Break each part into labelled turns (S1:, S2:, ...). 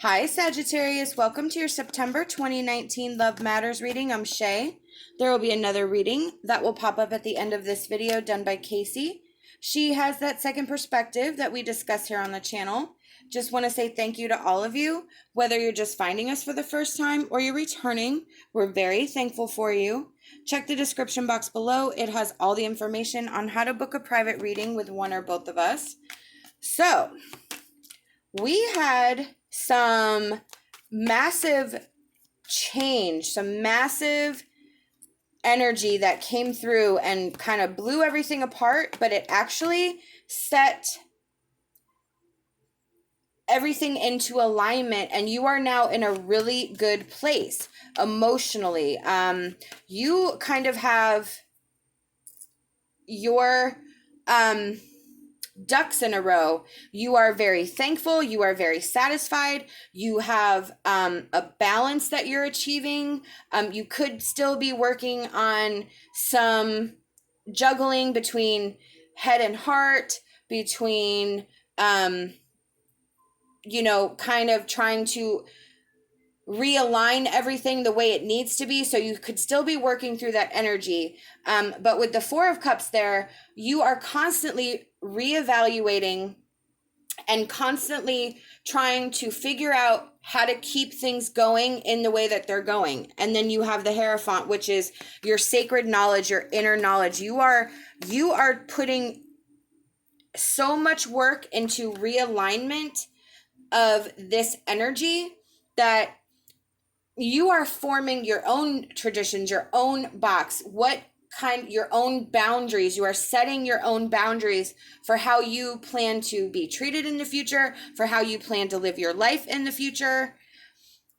S1: Hi, Sagittarius. Welcome to your September 2019 Love Matters reading. I'm SHAE. There will be another reading that will pop up at the end of this video done by KACEE. She has that second perspective that we discuss here on the channel. Just want to say thank you to all of you, whether you're just finding us for the first time or you're returning. We're very thankful for you. Check the description box below. It has all the information on how to book a private reading with one or both of us. So, we had some massive change, some massive energy that came through and kind of blew everything apart, but it actually set everything into alignment, and you are now in a really good place emotionally. You kind of have your ducks in a row. You are very thankful. You are very satisfied. You have a balance that you're achieving. You could still be working on some juggling between head and heart, between kind of trying to realign everything the way it needs to be. So you could still be working through that energy. But with the Four of Cups there, you are constantly reevaluating and constantly trying to figure out how to keep things going in the way that they're going. And then you have the Hierophant, which is your sacred knowledge, your inner knowledge. You are putting so much work into realignment of this energy that you are forming your own traditions, your own box, your own boundaries. You are setting your own boundaries for how you plan to be treated in the future, for how you plan to live your life in the future.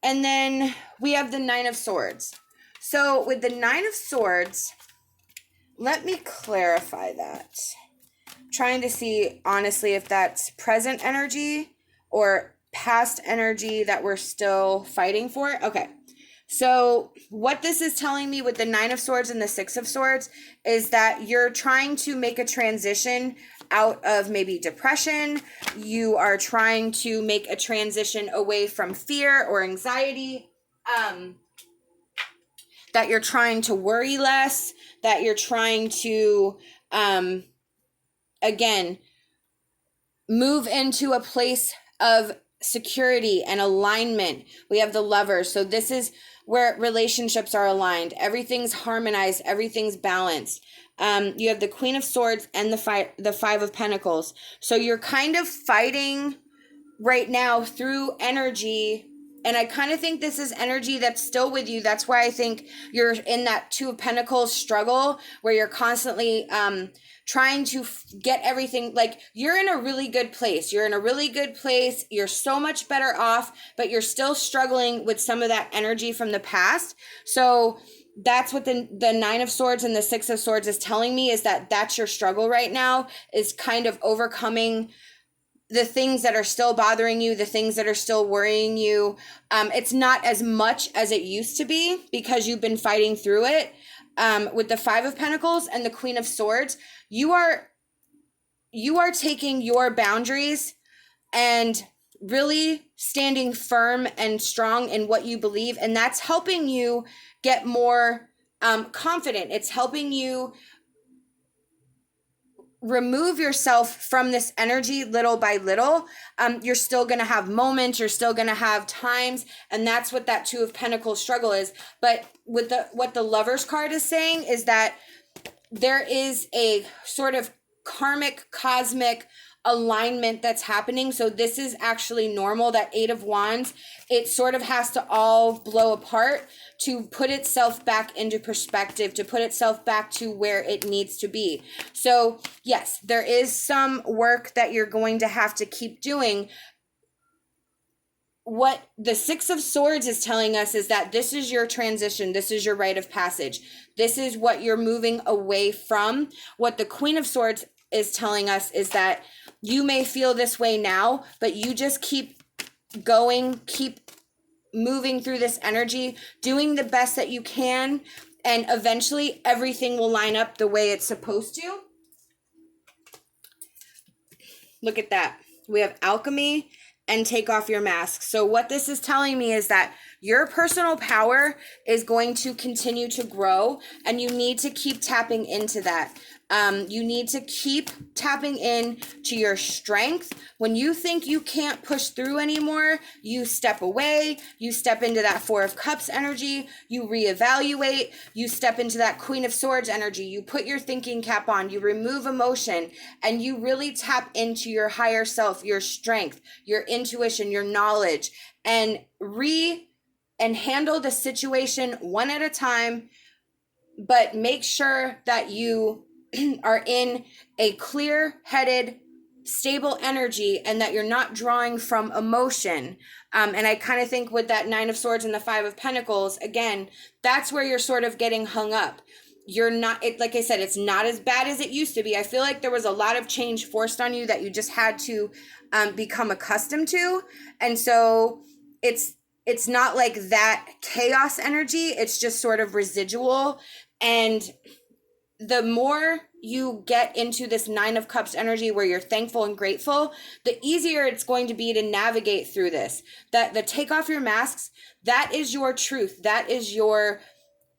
S1: And then we have the Nine of Swords. So with the Nine of Swords, let me clarify that. I'm trying to see, honestly, if that's present energy or past energy that we're still fighting for. Okay. So what this is telling me with the Nine of Swords and the Six of Swords is that you're trying to make a transition out of maybe depression. You are trying to make a transition away from fear or anxiety, that you're trying to worry less, that you're trying to, again, move into a place of security and alignment. We have the Lovers. So this is where relationships are aligned. Everything's harmonized. Everything's balanced. You have the Queen of Swords and the Five of Pentacles. So you're kind of fighting right now through energy. And I kind of think this is energy that's still with you. That's why I think you're in that Two of Pentacles struggle where you're constantly trying to get everything, like you're in a really good place. You're in a really good place. You're so much better off, but you're still struggling with some of that energy from the past. So that's what the Nine of Swords and the Six of Swords is telling me, is that that's your struggle right now, is kind of overcoming the things that are still bothering you, the things that are still worrying you. It's not as much as it used to be because you've been fighting through it. With the Five of Pentacles and the Queen of Swords, you are taking your boundaries and really standing firm and strong in what you believe. And that's helping you get more confident. It's helping you remove yourself from this energy little by little. You're still going to have moments, you're still going to have times, and that's what that Two of Pentacles struggle is. But with what the Lovers card is saying is that there is a sort of karmic, cosmic alignment that's happening. So this is actually normal. That Eight of Wands, it sort of has to all blow apart to put itself back into perspective, to put itself back to where it needs to be. So yes, there is some work that you're going to have to keep doing. What the Six of Swords is telling us is that this is your transition. This is your rite of passage. This is what you're moving away from. What the Queen of Swords is telling us is that you may feel this way now, but you just keep going, keep moving through this energy, doing the best that you can, and eventually everything will line up the way it's supposed to. Look at that. We have alchemy and take off your mask. So what this is telling me is that your personal power is going to continue to grow, and you need to keep tapping into that. You need to keep tapping in to your strength. When you think you can't push through anymore, you step away, you step into that Four of Cups energy, you reevaluate, you step into that Queen of Swords energy, you put your thinking cap on, you remove emotion, and you really tap into your higher self, your strength, your intuition, your knowledge, and handle the situation one at a time, but make sure that you are in a clear-headed, stable energy, and that you're not drawing from emotion. And I kind of think with that Nine of Swords and the Five of Pentacles, again, that's where you're sort of getting hung up. You're not, like I said, it's not as bad as it used to be. I feel like there was a lot of change forced on you that you just had to become accustomed to. And so it's not like that chaos energy. It's just sort of residual. And the more you get into this Nine of Cups energy where you're thankful and grateful, the easier it's going to be to navigate through this. That the take off your masks, that is your truth. That is your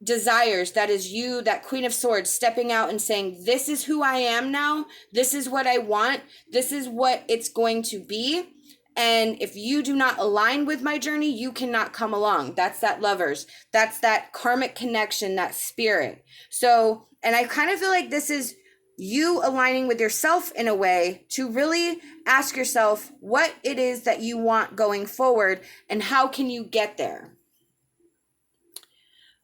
S1: desires. That is you, that Queen of Swords, stepping out and saying, this is who I am now. This is what I want. This is what it's going to be. And if you do not align with my journey, you cannot come along. That's that Lovers. That's that karmic connection, that spirit. So, and I kind of feel like this is you aligning with yourself in a way to really ask yourself what it is that you want going forward and how can you get there.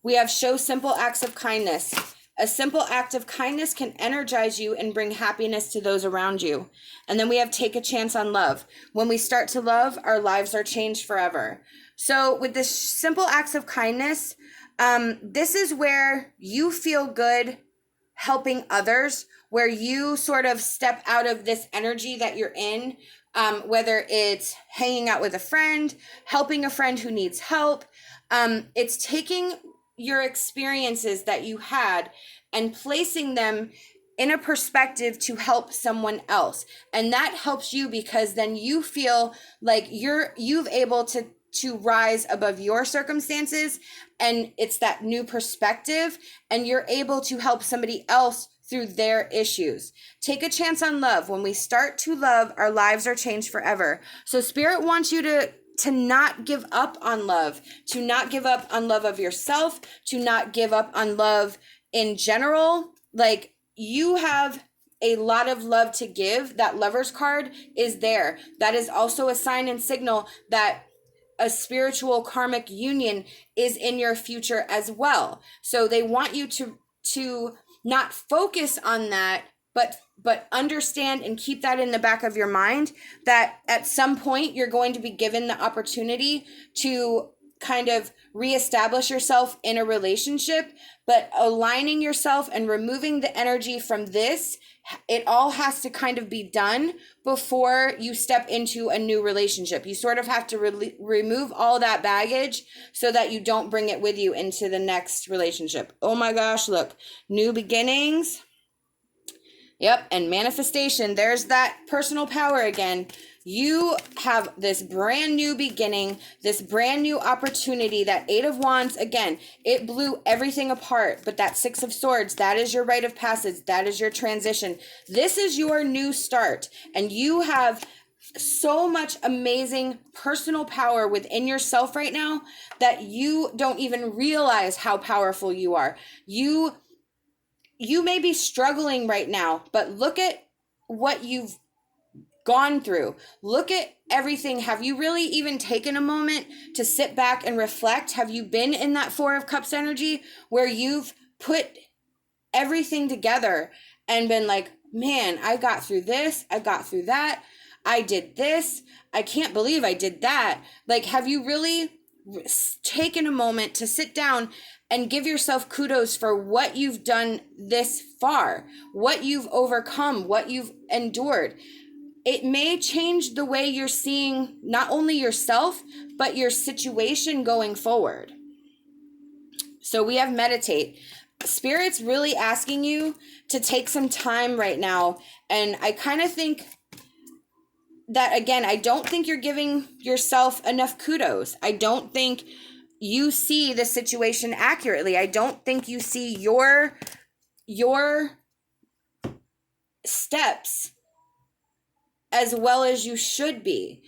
S1: We have show simple acts of kindness. A simple act of kindness can energize you and bring happiness to those around you. And then we have take a chance on love. When we start to love, our lives are changed forever. So with this simple acts of kindness, this is where you feel good helping others, where you sort of step out of this energy that you're in, whether it's hanging out with a friend, helping a friend who needs help. It's taking your experiences that you had and placing them in a perspective to help someone else. And that helps you because then you feel like you've able to rise above your circumstances, and it's that new perspective, and you're able to help somebody else through their issues. Take a chance on love. When we start to love, our lives are changed forever. So Spirit wants you to not give up on love, to not give up on love of yourself, to not give up on love in general. Like, you have a lot of love to give. That Lovers card is there. That is also a sign and signal that a spiritual karmic union is in your future as well. So they want you to not focus on that, but understand and keep that in the back of your mind that at some point you're going to be given the opportunity to kind of reestablish yourself in a relationship, but aligning yourself and removing the energy from this, it all has to kind of be done before you step into a new relationship. You sort of have to remove all that baggage so that you don't bring it with you into the next relationship. Oh my gosh, look, new beginnings. Yep, and manifestation, there's that personal power again. You have this brand new beginning, this brand new opportunity. That Eight of Wands, again, it blew everything apart. But that Six of Swords, that is your rite of passage. That is your transition. This is your new start. And you have so much amazing personal power within yourself right now that you don't even realize how powerful you are. You may be struggling right now, but look at what you've gone through. Look at everything. Have you really even taken a moment to sit back and reflect? Have you been in that Four of Cups energy where you've put everything together and been like, man, I got through this, I got through that, I did this, I can't believe I did that. Like, have you really taken a moment to sit down and give yourself kudos for what you've done this far, what you've overcome, what you've endured? It may change the way you're seeing not only yourself, but your situation going forward. So we have meditate. Spirit's really asking you to take some time right now. And I kind of think that, again, I don't think you're giving yourself enough kudos. I don't think you see the situation accurately. I don't think you see your steps as well as you should be.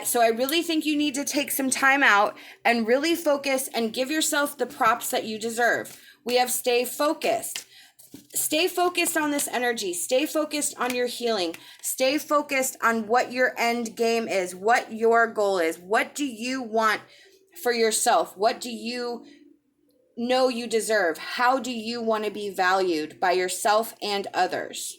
S1: So I really think you need to take some time out and really focus and give yourself the props that you deserve. We have stay focused. Stay focused on this energy. Stay focused on your healing. Stay focused on what your end game is, what your goal is. What do you want for yourself? What do you know you deserve? How do you want to be valued by yourself and others?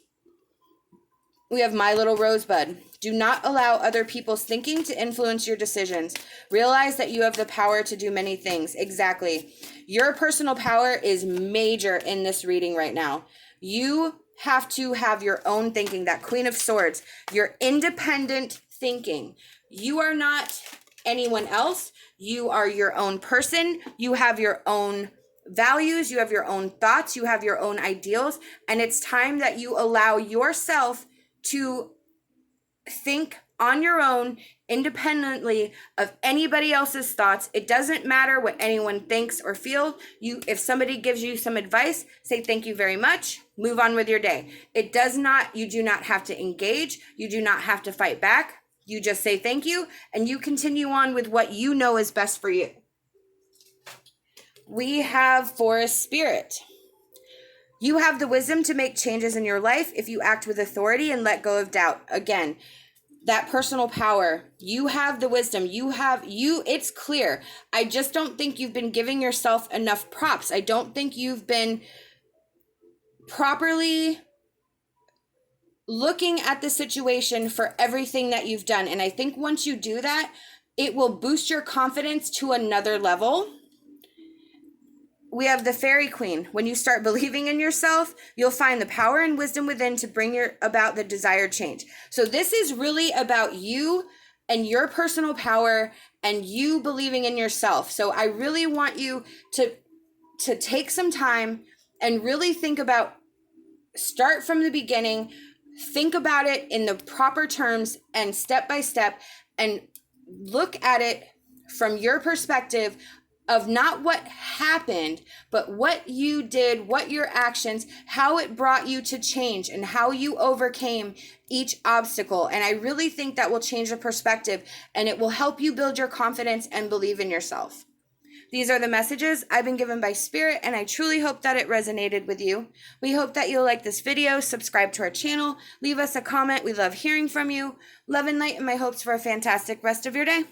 S1: We have My Little Rosebud. Do not allow other people's thinking to influence your decisions. Realize that you have the power to do many things. Exactly. Your personal power is major in this reading right now. You have to have your own thinking, that Queen of Swords, your independent thinking. You are not anyone else. You are your own person. You have your own values. You have your own thoughts. You have your own ideals. And it's time that you allow yourself to think on your own, independently of anybody else's thoughts. It doesn't matter what anyone thinks or feels. If somebody gives you some advice, say thank you very much, move on with your day. You do not have to engage. You do not have to fight back. You just say thank you and you continue on with what you know is best for you. We have Forest Spirit. You have the wisdom to make changes in your life if you act with authority and let go of doubt. Again, that personal power. You have the wisdom. It's clear. I just don't think you've been giving yourself enough props. I don't think you've been properly looking at the situation for everything that you've done. And I think once you do that, it will boost your confidence to another level. We have the Fairy Queen. When you start believing in yourself, you'll find the power and wisdom within to bring about the desired change. So this is really about you and your personal power and you believing in yourself. So I really want you to take some time and really think about, start from the beginning, think about it in the proper terms and step by step, and look at it from your perspective of not what happened, but what you did, what your actions, how it brought you to change, and how you overcame each obstacle. And I really think that will change the perspective, and it will help you build your confidence and believe in yourself. These are the messages I've been given by Spirit, and I truly hope that it resonated with you. We hope that you'll like this video, subscribe to our channel, leave us a comment. We love hearing from you. Love and light, and my hopes for a fantastic rest of your day.